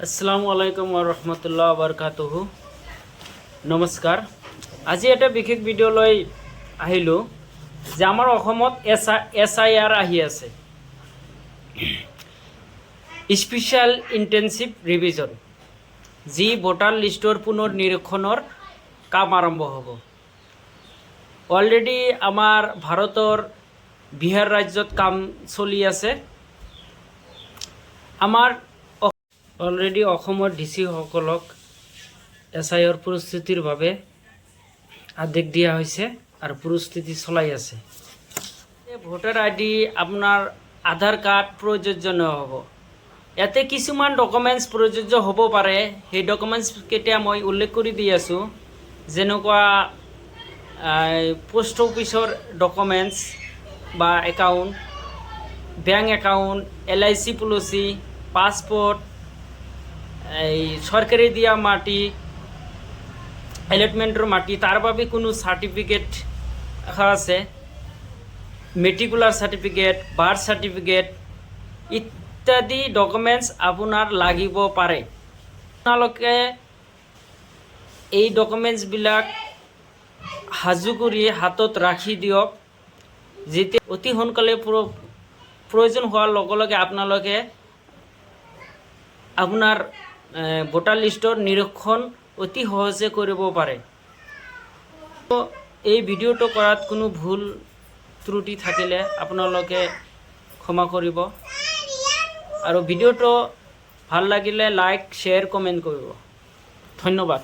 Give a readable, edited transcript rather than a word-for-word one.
আসসালামু আলাইকুম ওয়া ৰাহমাতুল্লাহি ওয়া বাৰাকাতুহু। নমস্কাৰ। আজি এটা বিশেষ ভিডিঅ' লৈ আহিলোঁ যে আমাৰ অসমত SIR আহি আছে, স্পেচিয়েল ইণ্টেনচিভ ৰিভিজন, যি ভোটাৰ লিষ্টৰ পুনৰ নিৰীক্ষণৰ কাম আৰম্ভ হ'ব। অলৰেডি আমাৰ ভাৰতৰ বিহাৰ ৰাজ্যত কাম চলি আছে। আমাৰ অলৰেডি অসমৰ DC সকলক SIR প্ৰস্তুতিৰ বাবে আদেশ দিয়া হৈছে আৰু প্ৰস্তুতি চলাই আছে। ভোটাৰ ID আপোনাৰ আধাৰ কাৰ্ড প্ৰযোজ্য নহ'ব। ইয়াতে কিছুমান ডকুমেণ্টছ প্ৰযোজ্য হ'ব পাৰে, সেই ডকুমেণ্টছ কেতিয়া মই উল্লেখ কৰি দি আছোঁ, যেনেকুৱা পোষ্ট অফিচৰ ডকুমেণ্টছ বা account, bank account, LIC policy, passport, এই সরকারি দিয়া মাটি, এলটমেন্টর মাটি, তার বাবে কোনো সার্টিফিকেট রাখা আছে, মেট্রিকুলার সার্টিফিকেট, বার্থ সার্টিফিকেট ইত্যাদি ডকুমেন্টস আপনার লাগিব পাৰে। আপোনালোকে এই ডকুমেন্টছবিলাক সাজু কৰি হাতত ৰাখি দিয়ক, যেতিয়া অতি সোনকালে প্ৰয়োজন হোৱাৰ লগে লগে আপোনালোকে আপোনাৰ ভোটাৰ লিষ্টৰ নিৰীক্ষণ অতি সহজে কৰিব পাৰে। এই ভিডিঅ'টো কৰাত কোনো ভুল ত্ৰুটি থাকিলে আপোনালোকে ক্ষমা কৰিব, আৰু ভিডিঅ'টো ভাল লাগিলে লাইক, শ্বেয়াৰ, কমেণ্ট কৰিব। ধন্যবাদ।